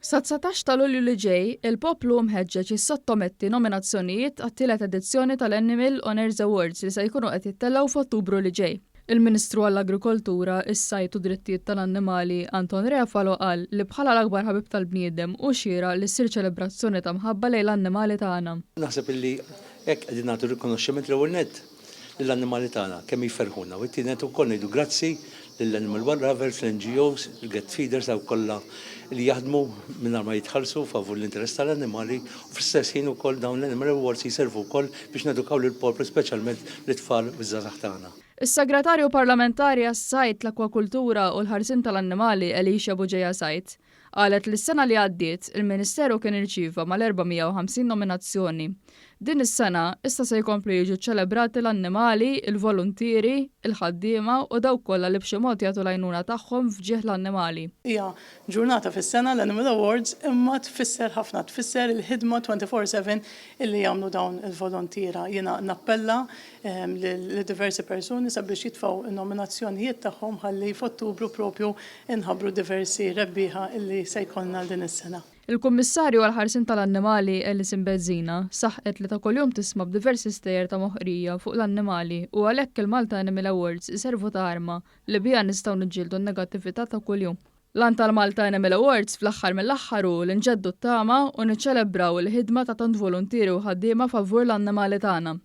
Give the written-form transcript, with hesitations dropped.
Sa 19 ta' Lulju li ġej, il-poplu mħeġġeġ jissottometti nominazzjonijiet għat-tielet edizzjoni tal-Animal Honors Awards li se jkunu qed jittellaw f'Ottubru li ġej. Il-Ministru għall-Agrikoltura, is-Sajt u Drittijiet tal-Annimali Anton Refalo qal li bħala l-akbar ħabib tal-bniedem u xira li ssir ċelebrazzjoni ta' mħabba lejn l-annimali tagħna. Naħseb illi hekk qegħdin nagħtu rikonoxximent l-ewwel nett lill-annimali tagħna kemm jifferħuna u t-tienet ukoll ngħidu grazzi lill-Animal Wildlife, l-NGOs, il-Get Feeders daw kollha li jaħdmu mingħajr ma jitħallsu favur l-interess tal-annimali u fl-istess ħin ukoll dawn l-Animal Awards jiservu wkoll biex nedukaw lill-poplu speċjalment l-itfal biż-żgħażagħ tagħna. Is-Segretarju Parlamentari għas-Sajt, l-Akwakultura u l-Ħarsien tal-Annimali Elisha Buġeja Sajt qalet li s-sena li għaddiet il-Ministeru kien irċieva mal-450 nominazzjoni. Din is-sena issa se jkomplu jiġu ċċelebrati l-annimali, il-volontieri, il-ħaddiema u dawk kollha li b'xi mod jagħtu l-għajnuna tagħhom f'ġieħ l-annimali. Hija ġurnata fis-sena l-Animal Awards imma tfisser ħafna, tfisser il-ħidma 24/7 illi jagħmlu dawn il-volontiera. Jiena nappella li diversi persuni sabiex jitfgħu in-nominazzjonijiet tagħhom ħalli f'Ottubru propju inħabbru diversi rebbieħa illi se jkollna din is-sena. Il-Kummissarju għall-Ħarsien tal-Annimali Ellison Bezzina saħqet li ta' kuljum tisma' b'diversi stejjer ta' moħħrija fuq l-annimali u għalhekk il-Malta Animal Awards iservu ta' arma li biha nistgħu niġġieldu n-negattività ta' kuljum. Lan tal-Malta Animal Awards fl-aħħar mill-aħħar hu li nġeddu t-tama u niċċelebraw il-ħidma ta' tant volontieri u ħaddiema favur l-annimali tagħna.